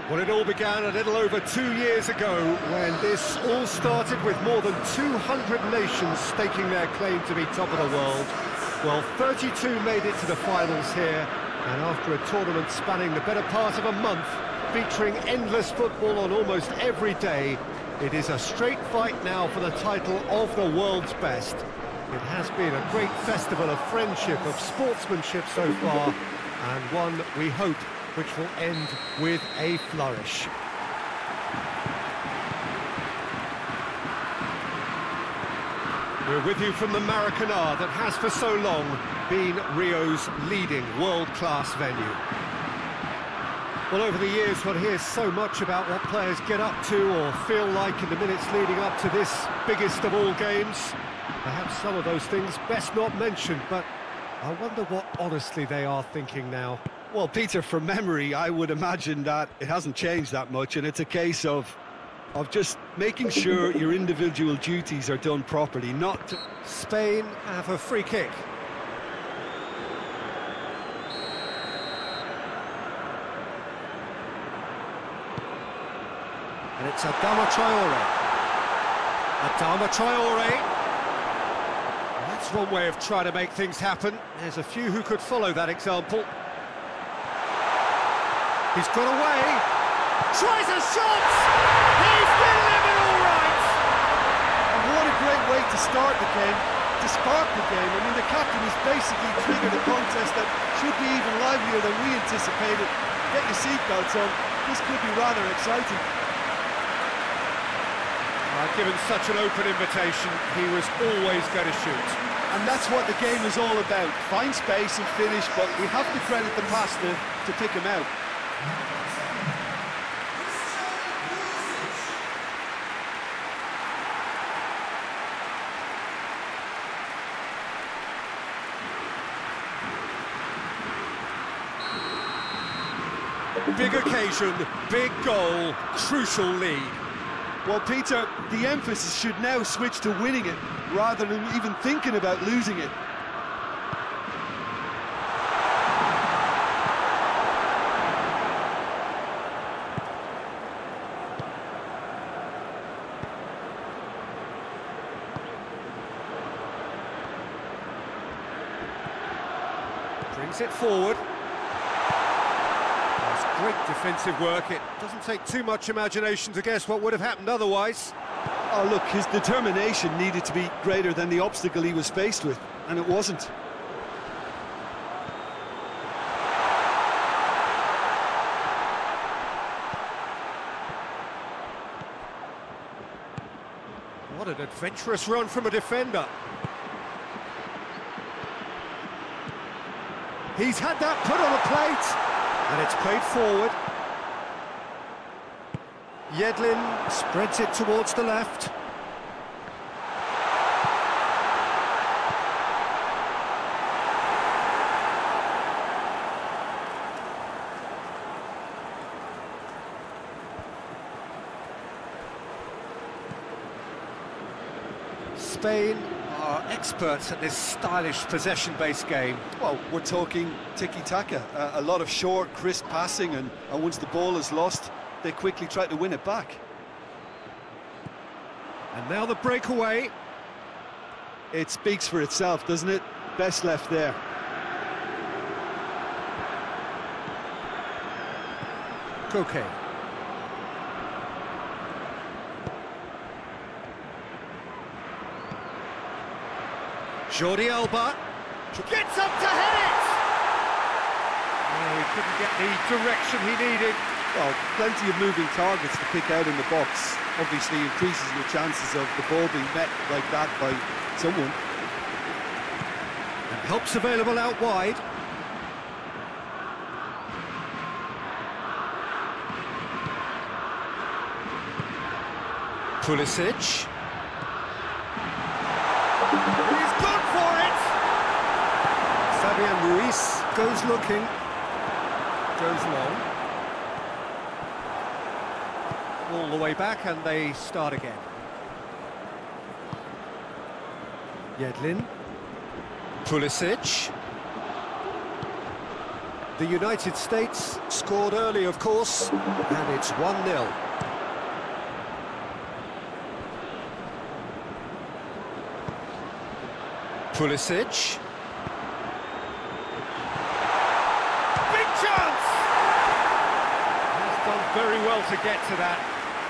Well, it all began a little over 2 years ago when this all started with more than 200 nations staking their claim to be top of the world. Well, 32 made it to the finals here, and after a tournament spanning the better part of a month, featuring endless football on almost every day, it is a straight fight now for the title of the world's best. It has been a great festival of friendship, of sportsmanship so far, and one, we hope, which will end with a flourish. We're with you from the Maracanã that has for so long been Rio's leading world-class venue. Well, over the years, one hears so much about what players get up to or feel like in the minutes leading up to this biggest of all games. Perhaps some of those things best not mentioned, but I wonder what honestly they are thinking now. Well, Peter, from memory, I would imagine that it hasn't changed that much, and it's a case of just making sure your individual duties are done properly, not to... Spain have a free kick. And it's Adama Traore. Adama Traore. That's one way of trying to make things happen. There's a few who could follow that example. He's got away. Tries a shot! He's delivered all right! And what a great way to start the game, to spark the game. I mean, the captain has basically triggered a contest that should be even livelier than we anticipated. Get your seatbelts on. This could be rather exciting. Given such an open invitation, he was always going to shoot. And that's what the game is all about. Find space and finish, but we have to credit the passer to pick him out. Big occasion, big goal, crucial lead. Well, Peter, the emphasis should now switch to winning it, rather than even thinking about losing it. Brings it forward. Great defensive work. It doesn't take too much imagination to guess what would have happened otherwise. Oh, look, his determination needed to be greater than the obstacle he was faced with, and it wasn't. What an adventurous run from a defender. He's had that put on a plate. And it's played forward. Yedlin spreads it towards the left. Spain are experts at this stylish possession-based game. Well, we're talking tiki-taka, a lot of short, crisp passing, and once the ball is lost, they quickly try to win it back. And now the breakaway. It speaks for itself, doesn't it? Best left there. Koke. Jordi Alba gets up to head it! Oh, he couldn't get the direction he needed. Well, plenty of moving targets to pick out in the box. Obviously increases your chances of the ball being met like that by someone. And help's available out wide. Pulisic. He's gone for it! Fabian Ruiz goes looking. Goes long. All the way back and they start again. Yedlin. Pulisic. The United States scored early, of course, and it's 1-0. Pulisic. Big chance! He's done very well to get to that.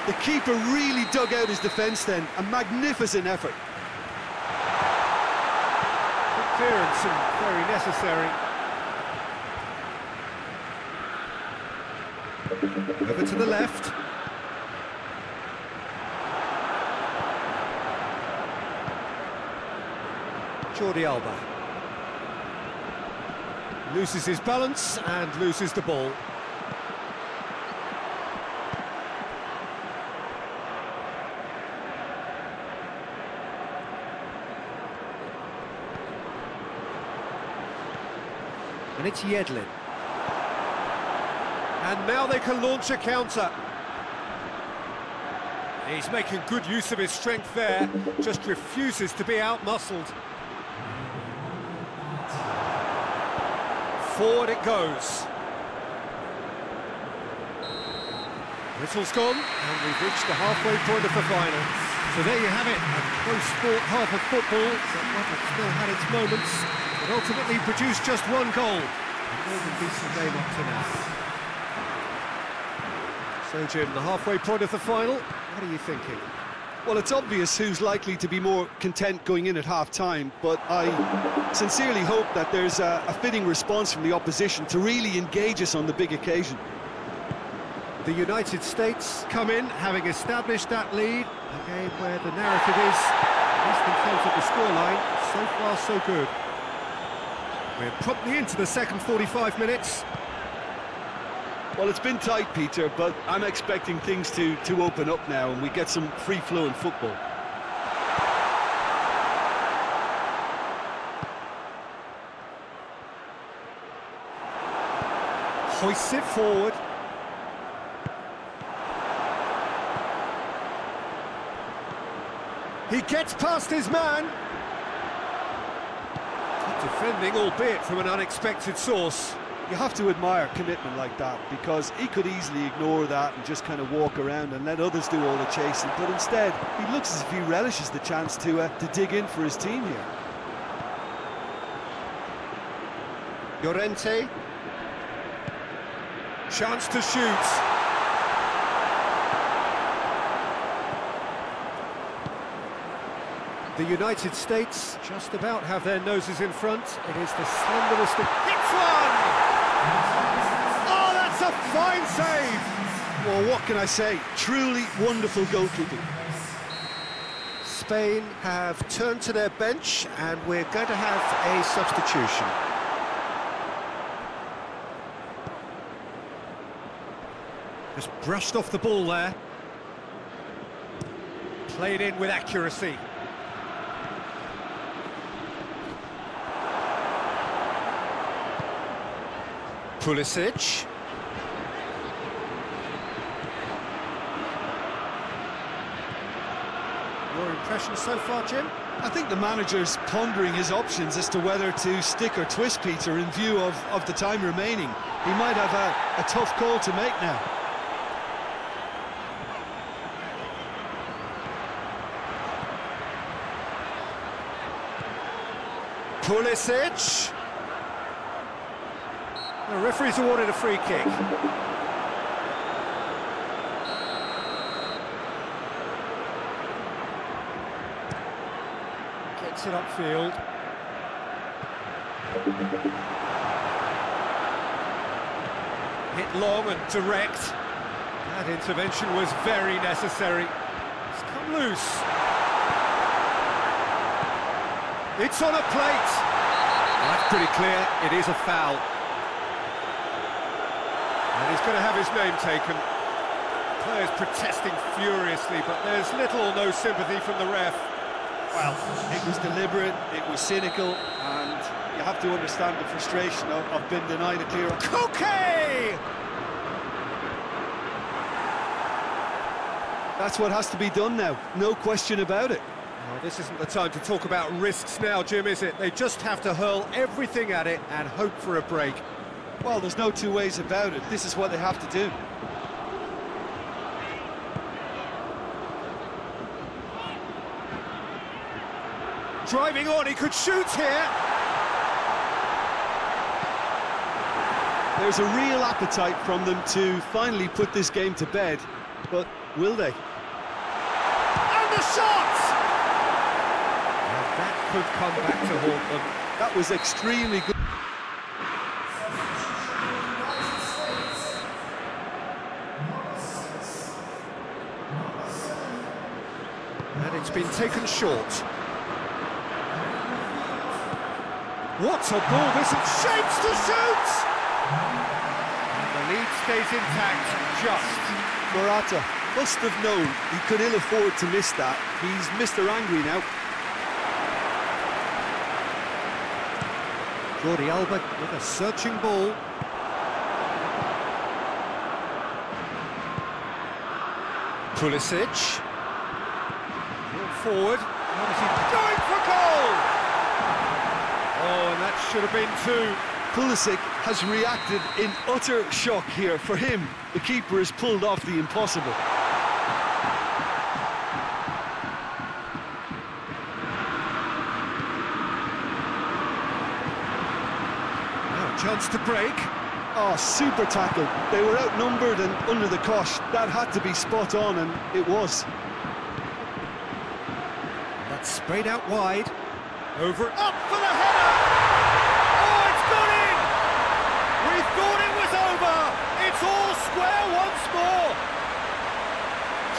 The keeper really dug out his defence then. A magnificent effort. Good clearance and very necessary. Over to the left. Jordi Alba. Loses his balance and loses the ball. And it's Yedlin. And now they can launch a counter. He's making good use of his strength there, just refuses to be out-muscled. Forward it goes. Whistle's gone, and we've reached the halfway point of the final. So there you have it, a close sport half of football that still had its moments, but ultimately produced just one goal. A more than decent game up to now. So Jim, the halfway point of the final, what are you thinking? Well, it's obvious who's likely to be more content going in at half-time, but I sincerely hope that there's a fitting response from the opposition to really engage us on the big occasion. The United States come in, having established that lead, a game where the narrative is, at least in terms of the scoreline, so far so good. We're promptly into the second 45 minutes. Well, it's been tight, Peter, but I'm expecting things to open up now and we get some free-flowing football. Hoists it forward. He gets past his man. Good defending, albeit from an unexpected source. You have to admire commitment like that, because he could easily ignore that and just kind of walk around and let others do all the chasing, but instead he looks as if he relishes the chance to dig in for his team here. Llorente. Chance to shoot. The United States just about have their noses in front. It is the slenderest of... Hits one! Oh, that's a fine save! Well, what can I say? Truly wonderful goalkeeping. Spain have turned to their bench, and we're going to have a substitution. Just brushed off the ball there. Played in with accuracy. Pulisic. Your impression so far, Jim? I think the manager's pondering his options as to whether to stick or twist, Peter, in view of the time remaining. He might have a tough call to make now. Pulisic. The referee's awarded a free kick. Gets it upfield. Hit long and direct. That intervention was very necessary. It's come loose. It's on a plate. Well, that's pretty clear. It is a foul. And he's going to have his name taken. Players protesting furiously, but there's little or no sympathy from the ref. Well, it was deliberate, it was cynical, and you have to understand the frustration of being denied a clear... Koke! That's what has to be done now, no question about it. Well, this isn't the time to talk about risks now, Jim, is it? They just have to hurl everything at it and hope for a break. Well, there's no two ways about it. This is what they have to do. Driving on, he could shoot here. There's a real appetite from them to finally put this game to bed, but will they? And the shot! Well, that could come back to haunt them. That was extremely good. And it's been taken short. What a ball, this is shapes to shoot! And the lead stays intact, just. Morata must have known he could ill afford to miss that. He's Mr. Angry now. Jordi Alba with a searching ball. Pulisic. Forward. What is he going for goal? Oh, and that should have been two. Pulisic has reacted in utter shock here. For him, the keeper has pulled off the impossible. Now a chance to break. Oh, super tackle. They were outnumbered and under the cosh. That had to be spot on, and it was. That's sprayed out wide. Over, up for the header! Oh, it's gone in! We thought it was over! It's all square once more!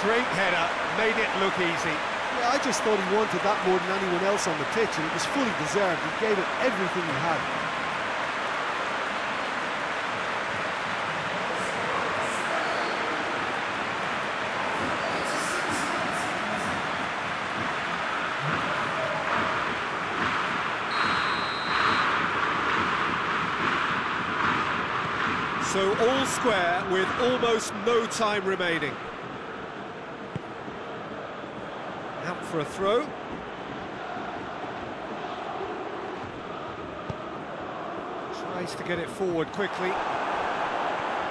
Great header, made it look easy. Yeah, I just thought he wanted that more than anyone else on the pitch, and it was fully deserved. He gave it everything he had. So all square with almost no time remaining. Out for a throw. Tries to get it forward quickly.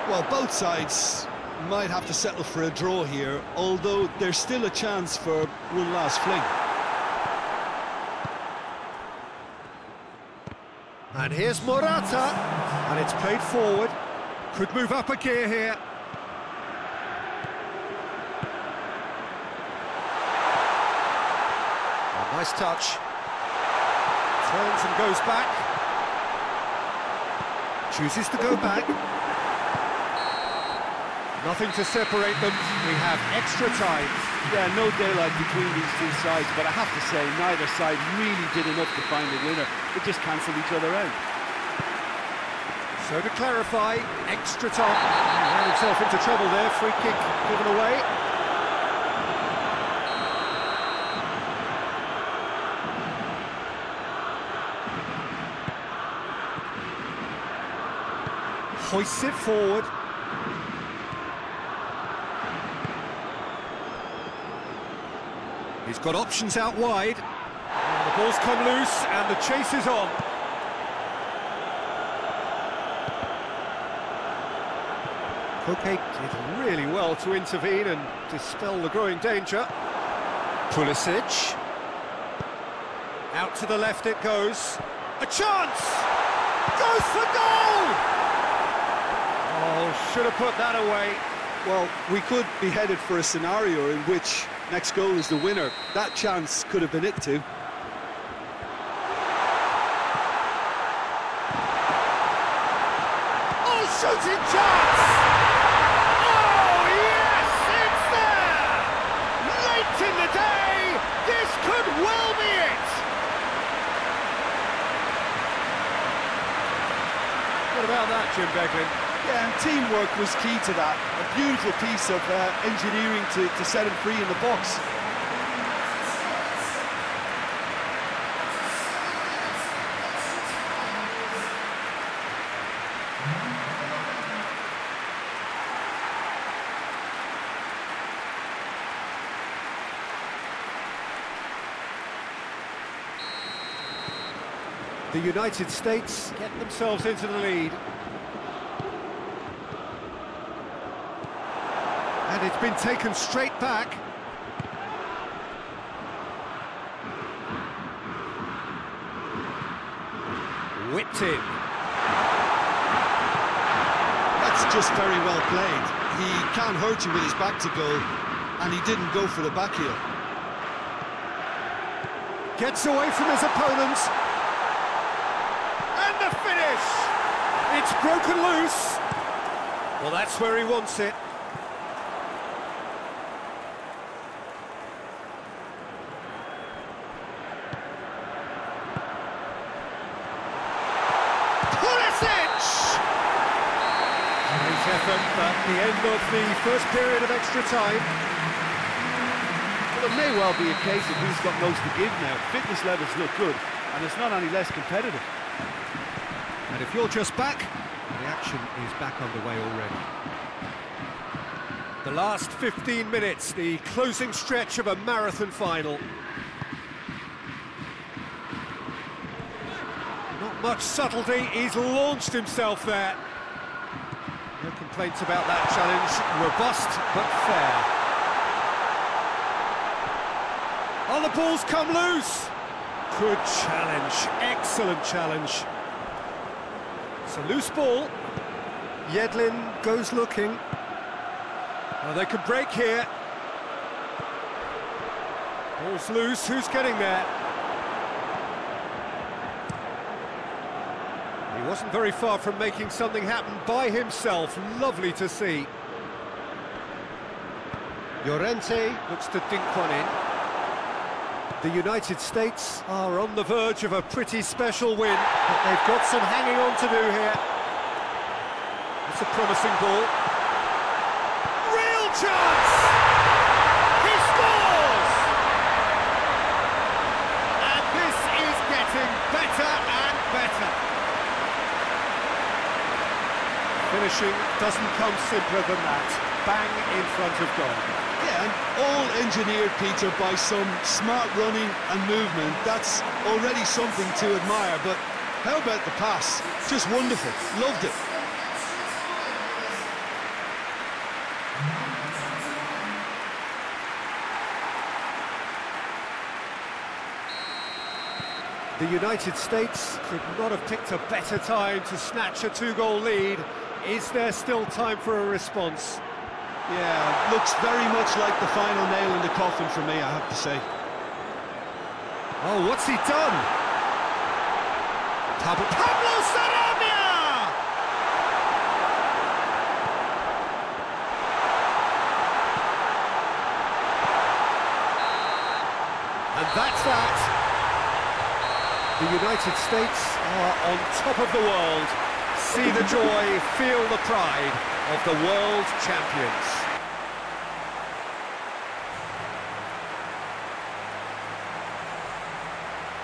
Well, both sides might have to settle for a draw here, although there's still a chance for one last fling. And here's Morata, and it's played forward. Could move up a gear here. Oh, nice touch. Turns and goes back. Chooses to go back. Nothing to separate them. We have extra time. Yeah, no daylight between these two sides, but I have to say, neither side really did enough to find a winner. They just cancelled each other out. So to clarify, extra time. He ran himself into trouble there, free kick given away. Hoists it forward. He's got options out wide. And the ball's come loose and the chase is on. Koke did really well to intervene and dispel the growing danger. Pulisic. Out to the left it goes. A chance! Goes for goal! Oh, should have put that away. Well, we could be headed for a scenario in which next goal is the winner. That chance could have been it too. Oh, shooting chance! Oh, yes, it's there! Late in the day, this could well be it! What about that, Jim Beglin? Yeah, and teamwork was key to that. A beautiful piece of engineering to set him free in the box. The United States get themselves into the lead. And it's been taken straight back. Whipped in. That's just very well played. He can't hurt you with his back to goal, and he didn't go for the back heel. Gets away from his opponent. And the finish! It's broken loose. Well, that's where he wants it. Great effort at the end of the first period of extra time. Well, it may well be a case of who's got most to give now. Fitness levels look good, and it's not any less competitive. And if you're just back, the action is back underway already. The last 15 minutes, the closing stretch of a marathon final. Not much subtlety, he's launched himself there. No complaints about that challenge, robust but fair. Oh, the ball's come loose! Good challenge, excellent challenge. It's a loose ball. Yedlin goes looking. Oh, they could break here. Ball's loose, who's getting there? He wasn't very far from making something happen by himself. Lovely to see. Llorente looks to dink one in. The United States are on the verge of a pretty special win, but they've got some hanging on to do here. It's a promising ball. Real chance! He scores! And this is getting better and better. Finishing doesn't come simpler than that. Bang in front of goal. Yeah, and all engineered, Peter, by some smart running and movement. That's already something to admire, but how about the pass? Just wonderful. Loved it. The United States could not have picked a better time to snatch a two-goal lead. Is there still time for a response? Yeah, looks very much like the final nail in the coffin for me, I have to say. Oh, what's he done? Pablo Sarabia! And that's that. The United States are on top of the world. See the joy, feel the pride of the world champions.